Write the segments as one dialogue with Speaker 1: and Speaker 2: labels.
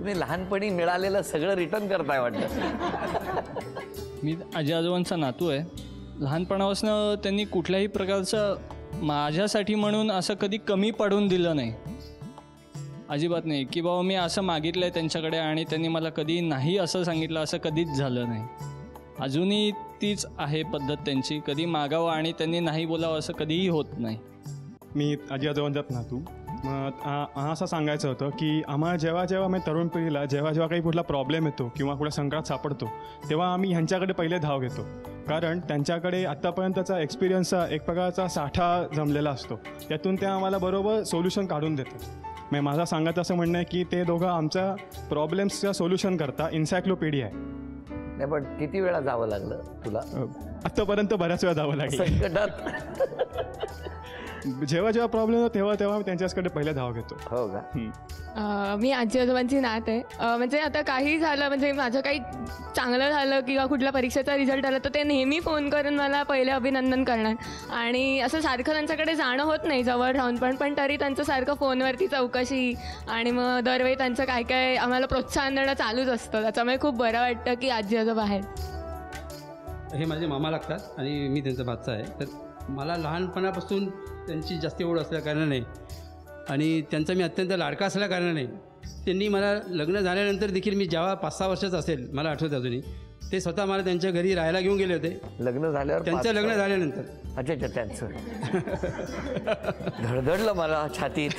Speaker 1: तुम्ही लहानपणी मिळालेलं सगळं रिटर्न करताय वाटतं.
Speaker 2: मी आजी आजोबांचा नातू आहे. लहानपणापासून त्यांनी कुठल्याही प्रकारचं माझ्यासाठी म्हणून असं कधी कमी पडून दिलं नाही, अजिबात नाही. की बाबा मी असं मागितलं आहे त्यांच्याकडे आणि त्यांनी मला कधी नाही असं सांगितलं, असं कधीच झालं नाही. अजूनही तीच आहे पद्धत त्यांची, कधी मागावं आणि त्यांनी नाही बोलावं असं कधीही होत नाही.
Speaker 3: मी आजी आजोबांच्यात नातू. मग असं सांगायचं होतं की आम्हाला जेव्हा जेव्हा मी तरुण पिढीला जेव्हा काही कुठला प्रॉब्लेम येतो किंवा कुठल्या संकटात सापडतो तेव्हा आम्ही ह्यांच्याकडे पहिले धाव घेतो, कारण त्यांच्याकडे आत्तापर्यंतचा एक्सपिरियन्सचा एक प्रकारचा साठा जमलेला असतो, त्यातून ते आम्हाला बरोबर सोल्युशन काढून देतात. मग माझं सांगायचं असं म्हणणं आहे की ते दोघं आमच्या प्रॉब्लेम्सचं सोल्युशन करता इन्सायक्लोपीडिया आहे.
Speaker 1: नाही पण किती वेळा जावं लागलं तुला
Speaker 3: आत्तापर्यंत बऱ्याच वेळा जावं लागेल.
Speaker 1: संकटात?
Speaker 3: जेव्हा जेव्हा प्रॉब्लेम होतो तेव्हा तेव्हा मी त्यांच्याकडे पहिले धाव घेतो.
Speaker 1: हो का?
Speaker 4: मी आजी आजोबांची नात आहे. म्हणजे आता काही झालं, म्हणजे माझं काही चांगलं झालं किंवा कुठल्या परीक्षेचा रिझल्ट आला तर ते नेहमी फोन करून मला पहिले अभिनंदन करणार. आणि असं सारखं त्यांच्याकडे जाणं होत नाही जवळ राहून, पण तरी त्यांचं सारखं फोनवरती चौकशी आणि मग दरवेळी त्यांचं काय काय आम्हाला प्रोत्साहन देणं चालूच असतं. त्याच्यामुळे खूप बरं वाटतं की आजी आजोबा आहेत.
Speaker 5: हे माझे मामा लागतात आणि मी त्यांचा भाचा आहे. तर मला लहानपणापासून त्यांची जास्त ओढ असल्या कारणाने आणि त्यांचा मी अत्यंत लाडका असल्या कारणाने त्यांनी मला लग्न झाल्यानंतर देखील, मी जेव्हा 5-6 वर्षाचा असेल, मला आठवतं अजूनी, ते स्वतः मला त्यांच्या घरी राहायला घेऊन गेले होते.
Speaker 1: लग्न झाल्यावर?
Speaker 5: त्यांचं लग्न झाल्यानंतर.
Speaker 1: अच्छा अच्छा, त्यांचं धडधडलं मला छातीत.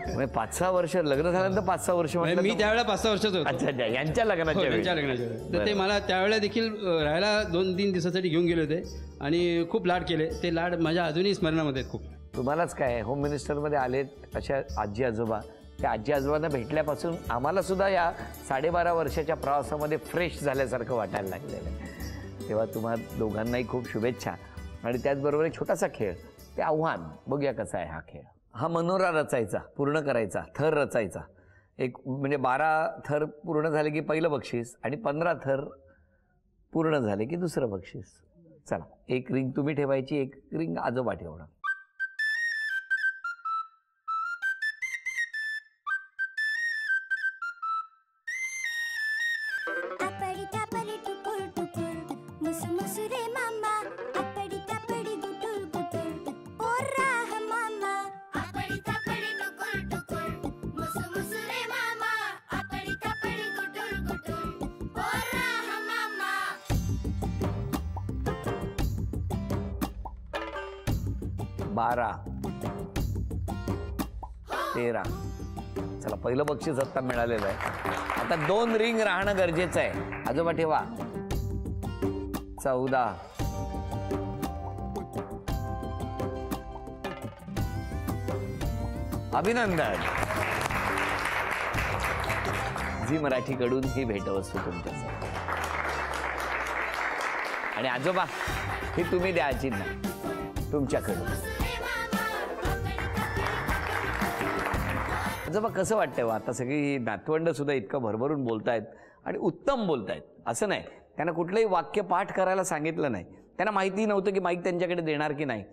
Speaker 1: म्हणजे 5-6 वर्ष लग्न झाल्यानंतर 5-6 वर्ष
Speaker 5: मी त्यावेळेला 5-6 वर्षाचा होतो.
Speaker 1: अच्छा अच्छा, यांच्या लग्नाच्या
Speaker 5: त्यांच्या लग्नाच्या वेळेस. तर ते मला त्यावेळेला देखील राहायला 2-3 दिवसासाठी घेऊन गेले होते आणि खूप लाड केले. ते लाड माझ्या अजूनही स्मरणामध्ये आहेत खूप.
Speaker 1: तुम्हालाच काय होम मिनिस्टरमध्ये आलेत अशा आजी आजोबा, त्या आजी आजोबांना भेटल्यापासून आम्हाला सुद्धा या 12.5 वर्षाच्या प्रवासामध्ये फ्रेश झाल्यासारखं वाटायला लागलेलं आहे. तेव्हा तुम्हा दोघांनाही खूप शुभेच्छा. आणि त्याचबरोबर एक छोटासा खेळ, ते आव्हान बघूया कसा आहे हा खेळ. हा मनोरा रचायचा, पूर्ण करायचा, थर रचायचा. एक म्हणजे 12 थर पूर्ण झाले की पहिलं बक्षीस आणि 15 थर पूर्ण झाले की दुसरं बक्षीस. चला, एक रिंग तुम्ही ठेवायची, एक रिंग आजोबा ठेवणं. बारा 13. चला, पहिलं बक्षीस आता मिळालेलं आहे. आता 2 रिंग राहणं गरजेचं आहे. आजोबा ठेवा. 14. अभिनंदन. झी मराठीकडून ही भेटवस्तू तुमच्यासाठी. आणि आजोबा, ही तुम्ही द्यायची ना तुमच्याकडून. आजोबा, कसं वाटतंय आता सगळी नातवंड सुद्धा इतकं भरभरून बोलतायत आणि उत्तम बोलतायत. असं नाही त्यांना कुठलंही वाक्य पाठ करायला सांगितलं नाही, त्यांना माहिती नव्हतं की माईक त्यांच्याकडे देणार की नाही,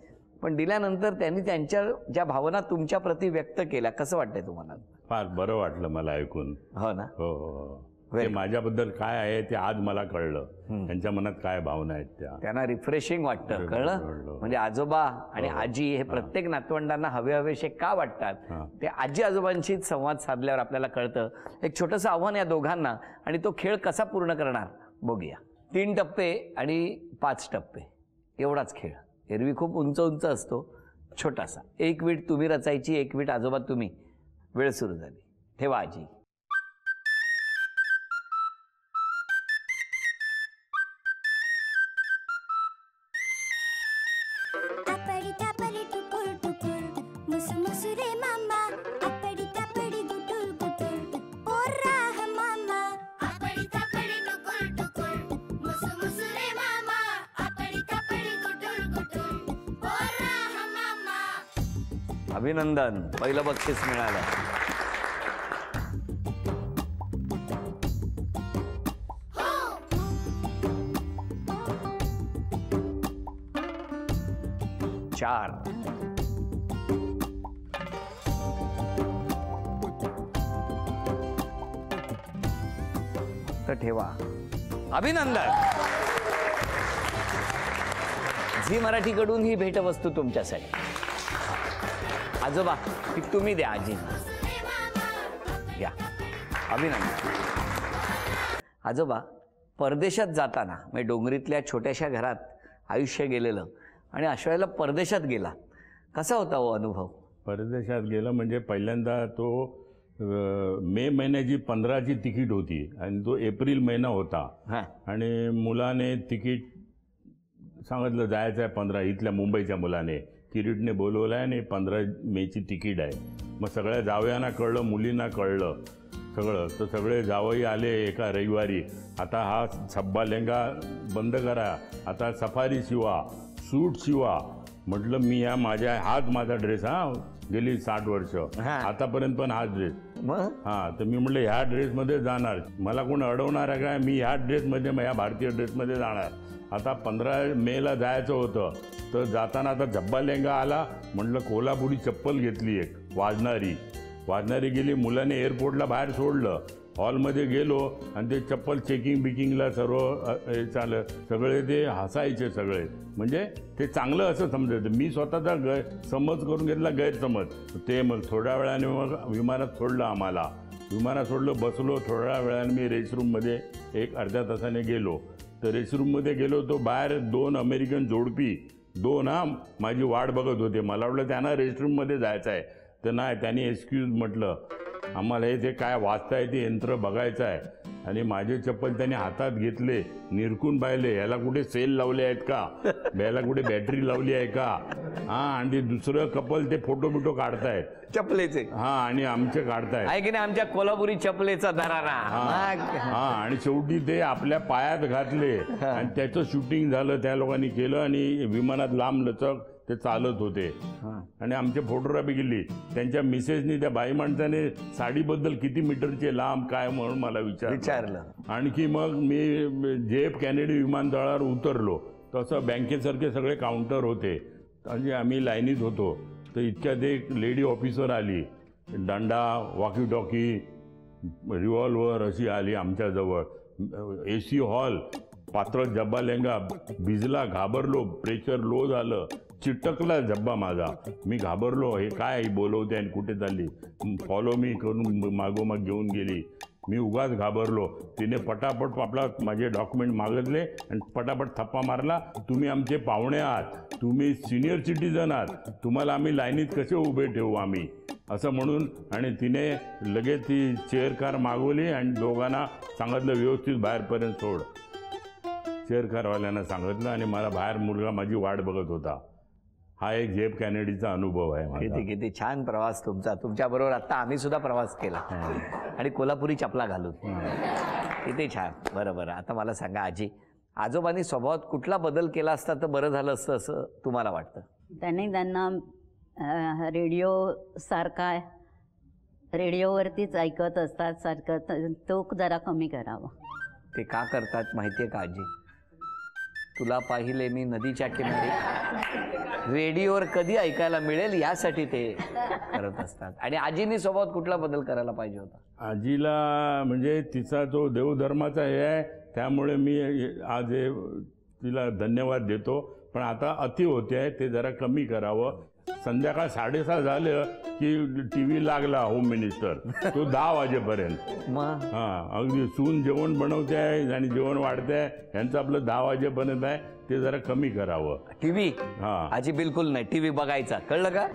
Speaker 1: पण दिल्यानंतर त्यांनी त्यांच्या ज्या भावना तुमच्या प्रती व्यक्त केल्या. कसं वाटतंय तुम्हाला?
Speaker 6: फार बरं वाटलं मला ऐकून.
Speaker 1: हो ना?
Speaker 6: हो हो. ते माझ्याबद्दल काय आहे ते आज मला कळलं. त्यांच्या मनात काय भावना आहेत
Speaker 1: त्यांना रिफ्रेशिंग वाटतं. कळलं? म्हणजे आजोबा आणि आजी हे प्रत्येक नातवंडांना हवेहवेशे का वाटतात ते आजी आजोबांशी संवाद साधल्यावर आपल्याला कळतं. एक छोटंसं आव्हान या दोघांना, आणि तो खेळ कसा पूर्ण करणार बघूया. 3 टप्पे आणि 5 टप्पे एवढाच खेळ. एरवी खूप उंच उंच असतो, छोटासा. 1 वीट तुम्ही रचायची, 1 वीट आजोबा तुम्ही. वेळ सुरू झाली. ठेवा आजी. अभिनंदन, पहिलं बक्षीस मिळालं. चार. तर ठेवा. अभिनंदन. झी मराठीकडून ही भेटवस्तू तुमच्यासाठी. आजोबा ती तुम्ही द्या आजी. घ्या. अभिनंदन. आजोबा, परदेशात जाताना म्हणजे डोंगरीतल्या छोट्याशा घरात आयुष्य गेलेलं आणि अशा वेळेला परदेशात गेला, कसा होता हो अनुभव?
Speaker 6: परदेशात गेलं म्हणजे पहिल्यांदा तो मे महिन्याची 15ची तिकीट होती आणि तो एप्रिल महिना होता.
Speaker 1: हां.
Speaker 6: आणि मुलाने तिकीट सांगितलं जायचं आहे 15, इथल्या मुंबईच्या मुलाने किरीटने बोलवलं आहे आणि 15 मेची तिकीट आहे. मग सगळ्या जावयांना कळलं, मुलींना कळलं सगळं. तर सगळे जावई आले एका रविवारी. आता हा छब्बा लेंगा बंद करा, आता सफारी शिवा, सूट शिवा. म्हटलं मी हाच माझा ड्रेस, गेली 60 वर्ष आतापर्यंत पण हाच ड्रेस. तर मी म्हटलं ह्या ड्रेसमध्ये जाणार, मला कोण अडवणार आहे काय, मी ह्या ड्रेसमध्ये ह्या भारतीय ड्रेसमध्ये जाणार. आता 15 मेला जायचं होतं तर जाताना आता झब्बा लेंगा आला. म्हटलं कोल्हापुरी चप्पल घेतली एक वाजणारी गेली. मुलाने एअरपोर्टला बाहेर सोडलं, हॉलमध्ये गेलो आणि ते चप्पल चेकिंगला सर्व सगळे ते हसायचे सगळे. म्हणजे ते चांगलं असं समजायचं. मी स्वतःचा समज करून घेतला, गैरसमज. ते मग थोड्या वेळाने मग विमानात सोडलं आम्हाला. विमानात सोडलं, बसलो. थोड्या वेळाने मी रेस्टरूममध्ये एक अर्ध्या तासाने गेलो. तर रेस्टरूममध्ये गेलो तो बाहेर 2 अमेरिकन जोडपी, 2 माझी वाट बघत होते. मला वाटलं त्यांना रेस्टरूममध्ये जायचं आहे. तर नाही, त्यांनी एक्सक्यूज म्हटलं, आम्हाला हे जे काय वाचताय ते यंत्र बघायचं आहे. आणि माझे चप्पल त्यांनी हातात घेतले, निरकून पाहिले, याला कुठे सेल लावले आहेत का, याला कुठे बॅटरी लावली आहे का. आणि ते दुसरं कपल ते फोटो काढतायत
Speaker 1: चपलेचे.
Speaker 6: आणि आमचे काढतायत
Speaker 1: आहे की नाही आमच्या कोल्हापुरी चपलेचा दरारा.
Speaker 6: आणि शेवटी ते आपल्या पायात घातले आणि त्याचं शूटिंग झालं, त्या लोकांनी केलं. आणि विमानात लांब लचक ते चालत होते आणि आमचे फोटोग्राफी केली. त्यांच्या मिसेसनी, त्या बाई माणसाने साडीबद्दल किती मीटरचे लांब काय म्हणून मला विचारलं. आणखी मग मी JF कॅनेडी विमानतळावर उतरलो. तसं बँकेसारखे सगळे काउंटर होते आणि आम्ही लाईनीत होतो. तर इतक्यात एक लेडी ऑफिसर आली, दंडा, वॉकी टॉकी, रिव्हॉल्वर अशी आली आमच्याजवळ. AC हॉल, पात्र जब्बा लेंगा, भिजला, घाबरलो, प्रेशर लो झालं, चिटकला जब्बा माझा. मी घाबरलो, हे काय बोलवते आणि कुठे चालली, फॉलो मी करून मागोमाग घेऊन गेली. मी उगाच घाबरलो. तिने पटापट आपला माझे डॉक्युमेंट मागितले आणि पटापट थप्पा मारला. तुम्ही आमचे पाहुणे आहात, तुम्ही सिनियर सिटीजन आहात, तुम्हाला आम्ही लाईनीत कसे उभे ठेवू आम्ही, असं म्हणून. आणि तिने लगेच ती चेअर कार मागवली आणि दोघांना सांगितलं व्यवस्थित बाहेरपर्यंत सोड. चेअर कारवाल्यांना सांगितलं आणि मला बाहेर मुलगा माझी वाट बघत होता. हा एक JF कॅनेडीचा अनुभव आहे.
Speaker 1: किती छान प्रवास तुमचा. तुमच्याबरोबर आता आम्ही सुद्धा प्रवास केला आणि कोल्हापुरी चपला घालून. किती छान. बरं. आता मला सांगा आजी, आजोबांनी स्वभावात कुठला बदल केला असता तर बरं झालं असतं असं तुम्हाला वाटतं?
Speaker 7: त्यांना रेडिओ सारखा रेडिओवरतीच ऐकत असतात सारखं, तो जरा कमी करावा.
Speaker 1: ते का करतात माहिती आहे का आजी? तुला पाहिले मी नदीच्या किनारी रेडिओवर कधी ऐकायला मिळेल यासाठी ते करत असतात. आणि आजीनी स्वभावात कुठला बदल करायला पाहिजे होता?
Speaker 6: आजीला म्हणजे तिचा जो देवधर्माचा हे आहे त्यामुळे मी आज तिला धन्यवाद देतो. पण आता अति होते आहे, ते जरा कमी करावं. संध्याकाळ 6:30 झालं की TV लागला होम मिनिस्टर, तो 10 वाजेपर्यंत. अगदी सून जेवण बनवते आहे आणि जेवण वाढते आहे, यांचं आपलं 10 वाजेपर्यंत आहे, ते जरा कमी करावं.
Speaker 1: TV आजी बिलकुल नाही TV बघायचा, कळलं का?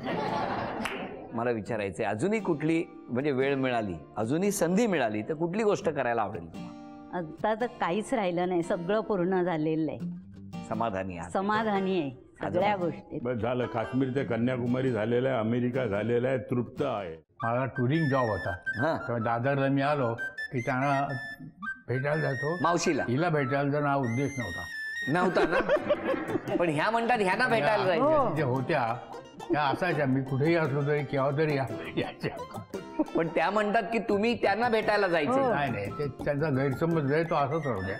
Speaker 1: मला विचारायचंय, अजूनही कुठली म्हणजे वेळ मिळाली, अजूनही संधी मिळाली तर कुठली गोष्ट करायला आवडेल?
Speaker 7: आता तर काहीच राहिलं नाही, सगळं पूर्ण झालेलं आहे.
Speaker 1: समाधानी
Speaker 7: आहे सगळ्या गोष्टी.
Speaker 6: बस झालं. काश्मीर ते कन्याकुमारी झालेलं आहे, अमेरिका झालेला आहे, तृप्त आहे.
Speaker 8: मला टुरिंग जॉब होता, तेव्हा दादरला मी आलो की त्यांना भेटायला जातो,
Speaker 1: मावशीला
Speaker 8: हिला भेटायला जाणं हा उद्देश
Speaker 1: नव्हता ना. पण ह्या म्हणतात ह्यांना भेटायला जायचं.
Speaker 8: जे होत्या त्या असायच्या, मी कुठेही असलो तरी केव्हा तरी यायच्या.
Speaker 1: पण त्या म्हणतात की तुम्ही त्यांना भेटायला जायचं.
Speaker 8: नाही, ते त्यांचा गैरसमज आहे, तो असंच राहू द्या.